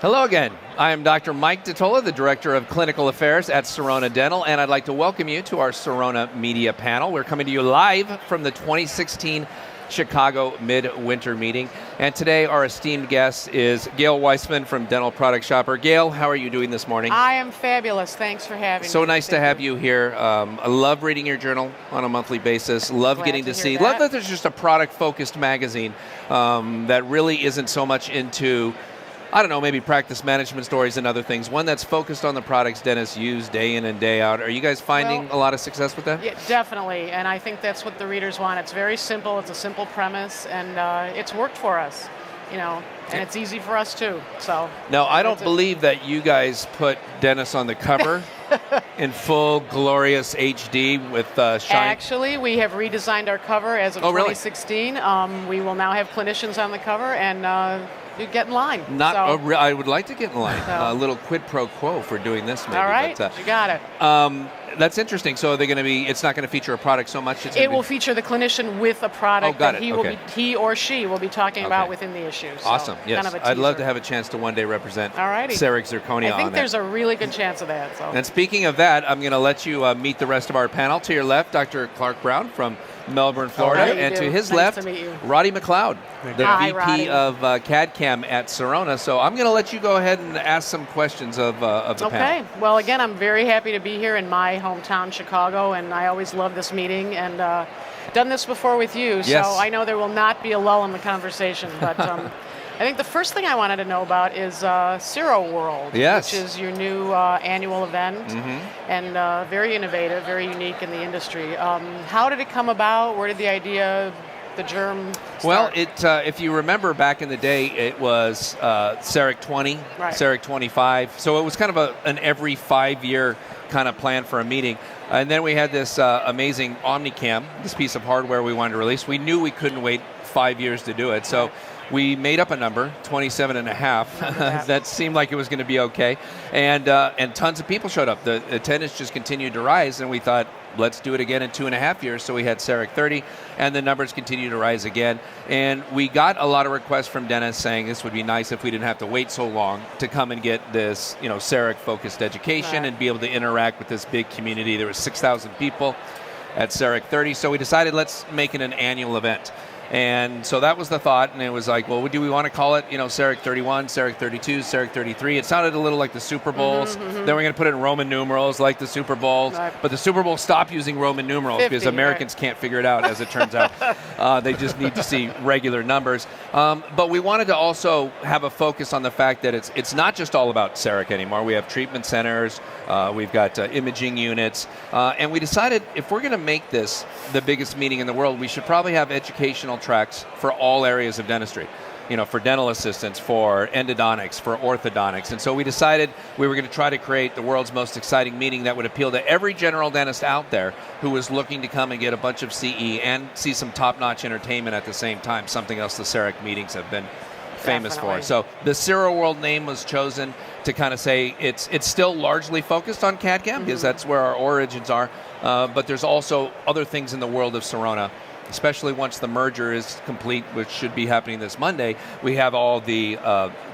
Hello again. I am Dr. Mike DiTolla, the Director of Clinical Affairs at Sirona Dental, and I'd like to welcome you to our Sirona Media Panel. We're coming to you live from the 2016 Chicago Midwinter meeting. And today our esteemed guest is Gail Weisman from Dental Product Shopper. Gail, how are you doing this morning? I am fabulous. Thanks for having me. So nice to have you here. I love reading your journal on a monthly basis. Love getting to see. Love that there's just a product-focused magazine that really isn't so much into, I don't know, maybe practice management stories and other things. One that's focused on the products dentists use day in and day out. Are you guys finding a lot of success with that? Yeah, definitely. And I think that's what the readers want. It's very simple. It's a simple premise, and it's worked for us, and it's easy for us too. So now, I don't believe that you guys put dentists on the cover in full glorious HD with shine. Actually, we have redesigned our cover as of 2016. We will now have clinicians on the cover, and you get in line. I would like to get in line. A little quid pro quo for doing this, maybe. All right, you got it. That's interesting. So they're going to be. It's not going to feature a product so much. It will feature the clinician with a product that he or she will be talking about within the issue. So awesome. Yes, kind of I'd love to have a chance to one day represent CEREC Zirconia. I think there's a really good chance of that. So. And speaking of that, I'm going to let you meet the rest of our panel. To your left, Dr. Clark Brown from Melbourne, Florida, and to his left, Roddy MacLeod, the VP of CAD/CAM at Sirona. So I'm going to let you go ahead and ask some questions of the panel. Okay. Well, again, I'm very happy to be here in my hometown, Chicago, and I always love this meeting, and done this before with you, so I know there will not be a lull in the conversation. But I think the first thing I wanted to know about is Ciro World, which is your new annual event, and very innovative, very unique in the industry. How did it come about? Where did the idea, the germ start? Well, if you remember back in the day, it was CEREC 20, CEREC 25. So it was kind of an every 5-year kind of plan for a meeting. And then we had this amazing OmniCam, this piece of hardware we wanted to release. We knew we couldn't wait 5 years to do it. So we made up a number, 27 and a half. That seemed like it was going to be okay. And tons of people showed up. The attendance just continued to rise, and we thought, let's do it again in 2.5 years. So we had CEREC 30, and the numbers continued to rise again. And we got a lot of requests from dentists saying this would be nice if we didn't have to wait so long to come and get this, CEREC-focused education and be able to interact with this big community. There was 6,000 people at CEREC 30, so we decided let's make it an annual event. And so that was the thought, and it was like, well, do we want to call it, CEREC 31, CEREC 32, CEREC 33? It sounded a little like the Super Bowls. Then we're going to put it in Roman numerals like the Super Bowls. But the Super Bowl stopped using Roman numerals because Americans can't figure it out, as it turns out. They just need to see regular numbers. But we wanted to also have a focus on the fact that it's not just all about CEREC anymore. We have treatment centers, we've got imaging units, and we decided if we're going to make this the biggest meeting in the world, we should probably have educational tracks for all areas of dentistry, for dental assistants, for endodontics, for orthodontics. And so we decided we were going to try to create the world's most exciting meeting that would appeal to every general dentist out there who was looking to come and get a bunch of CE and see some top-notch entertainment at the same time, something else the CEREC meetings have been famous for. So the Ciro World name was chosen to kind of say it's still largely focused on CAD/CAM because that's where our origins are, but there's also other things in the world of Sirona. Especially once the merger is complete, which should be happening this Monday, we have all the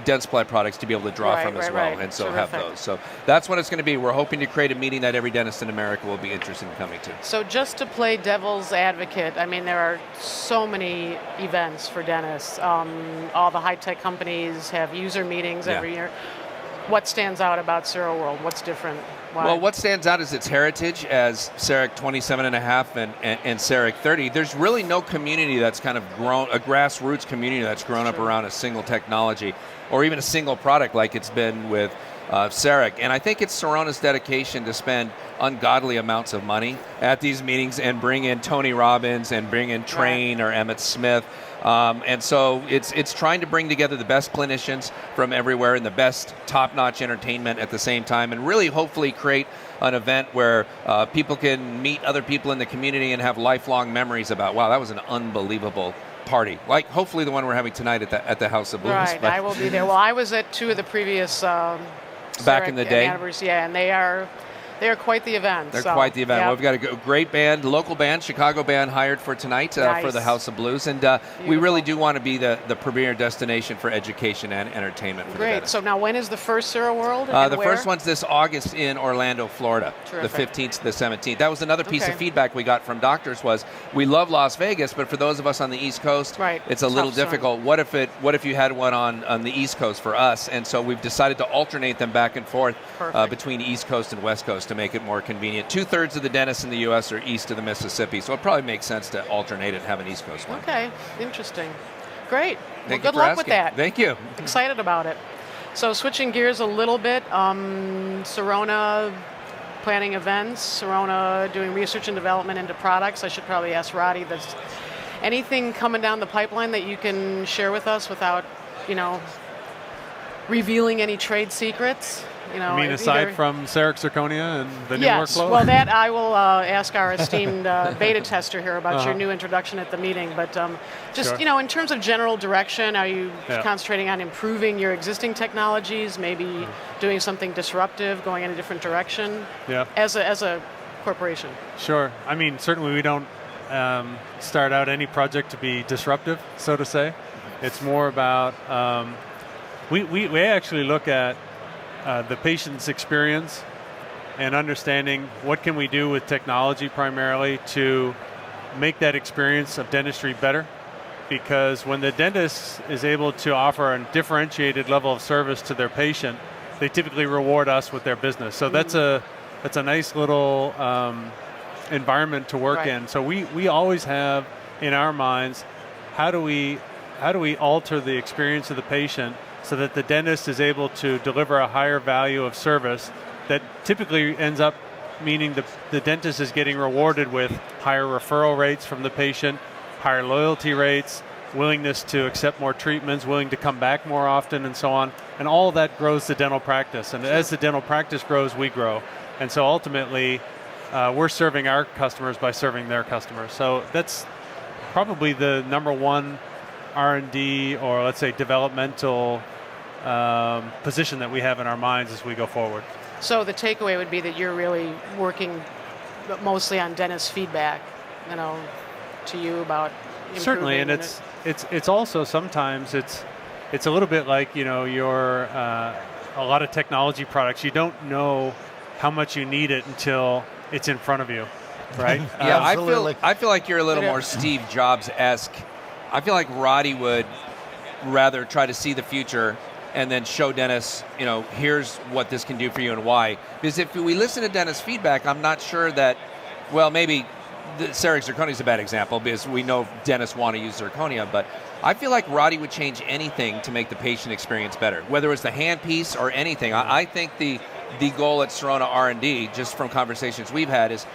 Dentsply products to be able to draw from as well, and so have those. So that's what it's going to be. We're hoping to create a meeting that every dentist in America will be interested in coming to. So just to play devil's advocate, I mean, there are so many events for dentists. All the high-tech companies have user meetings every year. What stands out about Ciro World? What's different? Why? Well, what stands out is its heritage as CEREC 27 and a half and CEREC 30. There's really no community that's kind of grown, a grassroots community that's grown up around a single technology or even a single product like it's been with CEREC. And I think it's Sirona's dedication to spend ungodly amounts of money at these meetings and bring in Tony Robbins and bring in Train or Emmett Smith. And so it's trying to bring together the best clinicians from everywhere and the best top-notch entertainment at the same time, and really hopefully create an event where people can meet other people in the community and have lifelong memories about, wow, that was an unbelievable party. Like hopefully the one we're having tonight at the House of Blues. Right, I will be there. Well, I was at two of the previous back in the day. And they are They are quite the event. They're quite the event. Yep. Well, we've got a great band, local band, Chicago band hired for tonight for the House of Blues. And we really do want to be the premier destination for education and entertainment for the dentists. So now when is the first Ciro World? The first one's this August in Orlando, Florida. Terrific. The 15th to the 17th. That was another piece of feedback we got from doctors was we love Las Vegas, but for those of us on the East Coast, it's a little difficult. What if you had one on the East Coast for us? And so we've decided to alternate them back and forth between East Coast and West Coast to make it more convenient. 2/3 of the dentists in the U.S. are east of the Mississippi, so it probably makes sense to alternate and have an East Coast one. Okay, interesting. Great. Well, good luck with that. Thank you. Excited about it. So switching gears a little bit, Sirona planning events, Sirona doing research and development into products. I should probably ask Roddy, there's anything coming down the pipeline that you can share with us without, revealing any trade secrets? I mean, aside from CEREC Zirconia and the new workflow? Yes, well, that I will ask our esteemed beta tester here about your new introduction at the meeting. But in terms of general direction, are you concentrating on improving your existing technologies, maybe doing something disruptive, going in a different direction as a corporation? Sure. I mean, certainly we don't start out any project to be disruptive, so to say. It's more about, we actually look at the patient's experience and understanding what can we do with technology primarily to make that experience of dentistry better. Because when the dentist is able to offer a differentiated level of service to their patient, they typically reward us with their business. So that's a nice little environment to work in. So we always have in our minds, how do we alter the experience of the patient so that the dentist is able to deliver a higher value of service that typically ends up meaning the dentist is getting rewarded with higher referral rates from the patient, higher loyalty rates, willingness to accept more treatments, willing to come back more often, and so on. And all of that grows the dental practice. And as the dental practice grows, we grow. And so ultimately, we're serving our customers by serving their customers. So that's probably the number one R&D or let's say developmental position that we have in our minds as we go forward. So the takeaway would be that you're really working mostly on dentist feedback, to you about improving. Certainly, and it's also sometimes it's a little bit like your a lot of technology products. You don't know how much you need it until it's in front of you, right? Yeah, I feel like you're a little more Steve Jobs-esque. I feel like Roddy would rather try to see the future and then show dentists, here's what this can do for you and why. Because if we listen to dentist feedback, I'm not sure that, maybe the CEREC Zirconia is a bad example because we know dentists want to use zirconia, but I feel like Roddy would change anything to make the patient experience better, whether it's the handpiece or anything. I think the goal at Sirona R&D, just from conversations we've had, is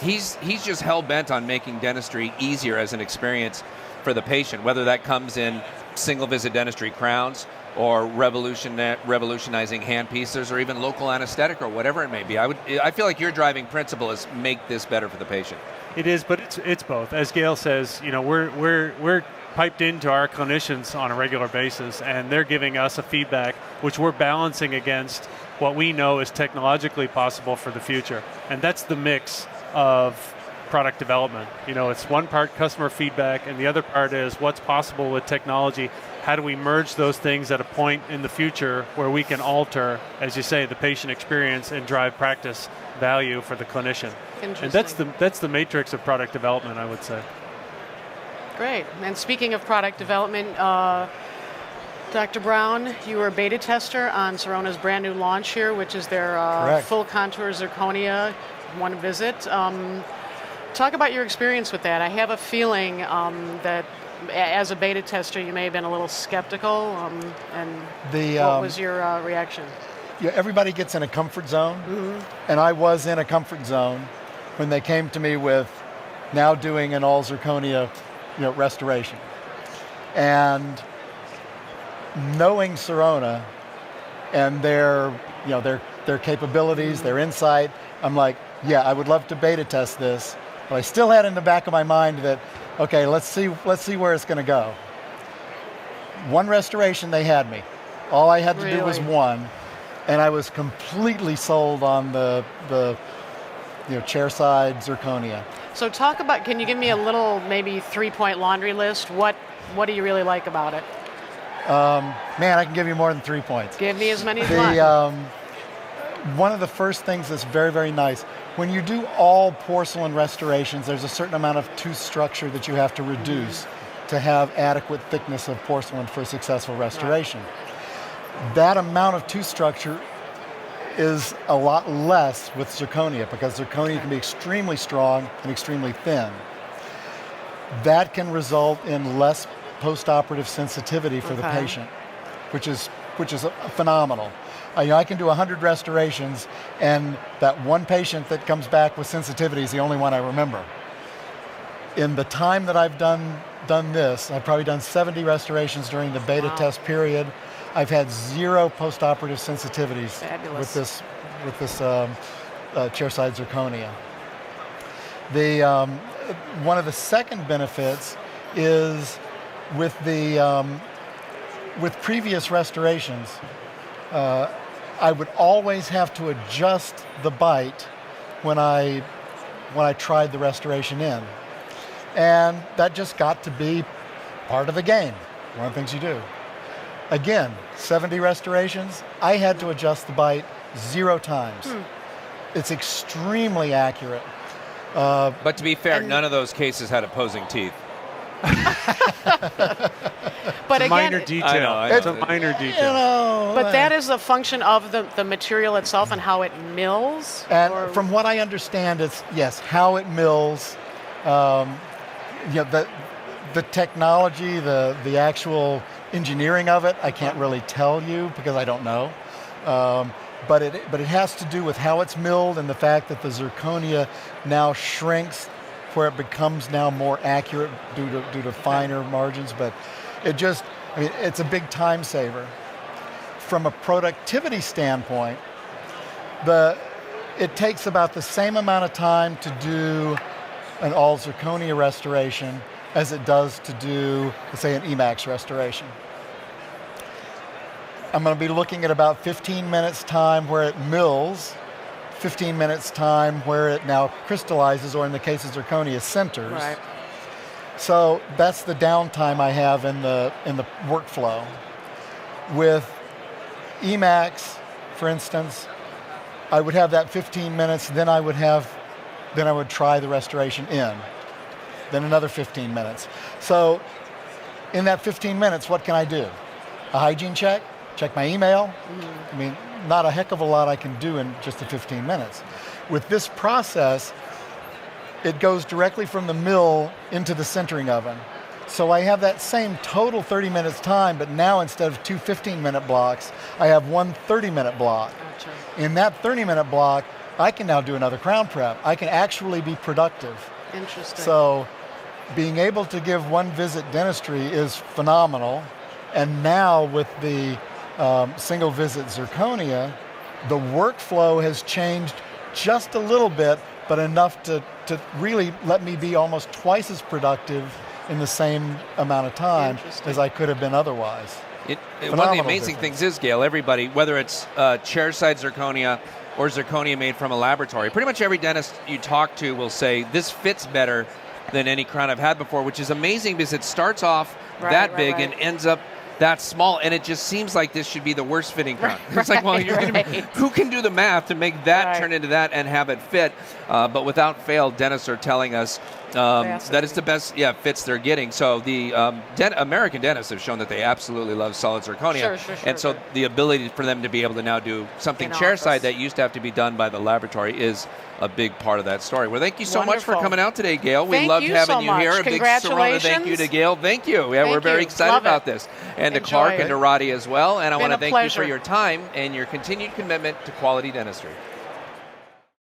he's just hell-bent on making dentistry easier as an experience for the patient, whether that comes in single-visit dentistry crowns or revolutionizing handpieces or even local anesthetic or whatever it may be. I feel like your driving principle is make this better for the patient. It is, but it's both. As Gail says, we're piped into our clinicians on a regular basis, and they're giving us a feedback which we're balancing against what we know is technologically possible for the future. And that's the mix of product development. It's one part customer feedback, and the other part is what's possible with technology. How do we merge those things at a point in the future where we can alter, as you say, the patient experience and drive practice value for the clinician? And that's the matrix of product development, I would say. Great. And speaking of product development, Dr. Brown, you were a beta tester on Sirona's brand new launch here, which is their full contour zirconia one visit. Talk about your experience with that. I have a feeling that as a beta tester, you may have been a little skeptical. What was your reaction? Yeah, everybody gets in a comfort zone, and I was in a comfort zone when they came to me with now doing an all zirconia, restoration, and knowing Sirona and their capabilities, their insight. I'm like, yeah, I would love to beta test this. But I still had in the back of my mind that, okay, let's see where it's going to go. One restoration, they had me. All I had to do was one. and I was completely sold on the chairside zirconia. So talk about, can you give me a little maybe 3-point laundry list? What do you really like about it? Man, I can give you more than 3 points. Give me as many as you want. One of the first things that's very, very nice, when you do all porcelain restorations, there's a certain amount of tooth structure that you have to reduce to have adequate thickness of porcelain for a successful restoration. Right. That amount of tooth structure is a lot less with zirconia, because zirconia can be extremely strong and extremely thin. That can result in less post-operative sensitivity for the patient, which is phenomenal. I can do 100 restorations, and that one patient that comes back with sensitivity is the only one I remember. In the time that I've done this, I've probably done 70 restorations during the beta test period. I've had 0 post-operative sensitivities with this chairside zirconia. One of the second benefits is with previous restorations, I would always have to adjust the bite when I tried the restoration in, and that just got to be part of the game. One of the things you do. Again, 70 restorations, I had to adjust the bite 0 times. It's extremely accurate. But to be fair, none of those cases had opposing teeth. But again, minor detail. It's a minor detail. But that is a function of the material itself and how it mills? And from what I understand, it's, yes, how it mills, the technology, the actual engineering of it, I can't really tell you because I don't know. But it has to do with how it's milled and the fact that the zirconia now shrinks where it becomes now more accurate due to finer margins. But it's a big time saver. From a productivity standpoint, it takes about the same amount of time to do an all zirconia restoration as it does to do, let's say, an Emax restoration. I'm going to be looking at about 15 minutes time where it mills, 15 minutes time where it now crystallizes, or in the case of zirconia, sinters. Right. So that's the downtime I have in the workflow. With Emax, for instance, I would have that 15 minutes, then I would try the restoration in, then another 15 minutes. So in that 15 minutes, what can I do? A hygiene check my email. I mean, not a heck of a lot I can do in just the 15 minutes. With this process, it goes directly from the mill into the sintering oven. So I have that same total 30 minutes time, but now instead of 2 15-minute blocks, I have 1 30-minute block. Gotcha. In that 30-minute block, I can now do another crown prep. I can actually be productive. Interesting. So being able to give one visit dentistry is phenomenal. And now with the single visit zirconia, the workflow has changed just a little bit, but enough to really let me be almost twice as productive in the same amount of time as I could have been otherwise. One of the amazing things is, Gail, everybody, whether it's chairside zirconia or zirconia made from a laboratory, pretty much every dentist you talk to will say, this fits better than any crown I've had before, which is amazing because it starts off big and ends up that small, and it just seems like this should be the worst fitting crown. It's like, well, who can do the math to make that turn into that and have it fit? But without fail, dentists are telling us that it's the best fits they're getting. So the American dentists have shown that they absolutely love solid zirconia. Sure, and so the ability for them to be able to now do something chairside that used to have to be done by the laboratory is a big part of that story. Well, thank you so much for coming out today, Gail. We loved having you here. A big Sirona thank you to Gail. Thank you. Yeah, we're very excited about this. And to Clark and to Roddy as well. And I want to thank you for your time and your continued commitment to quality dentistry.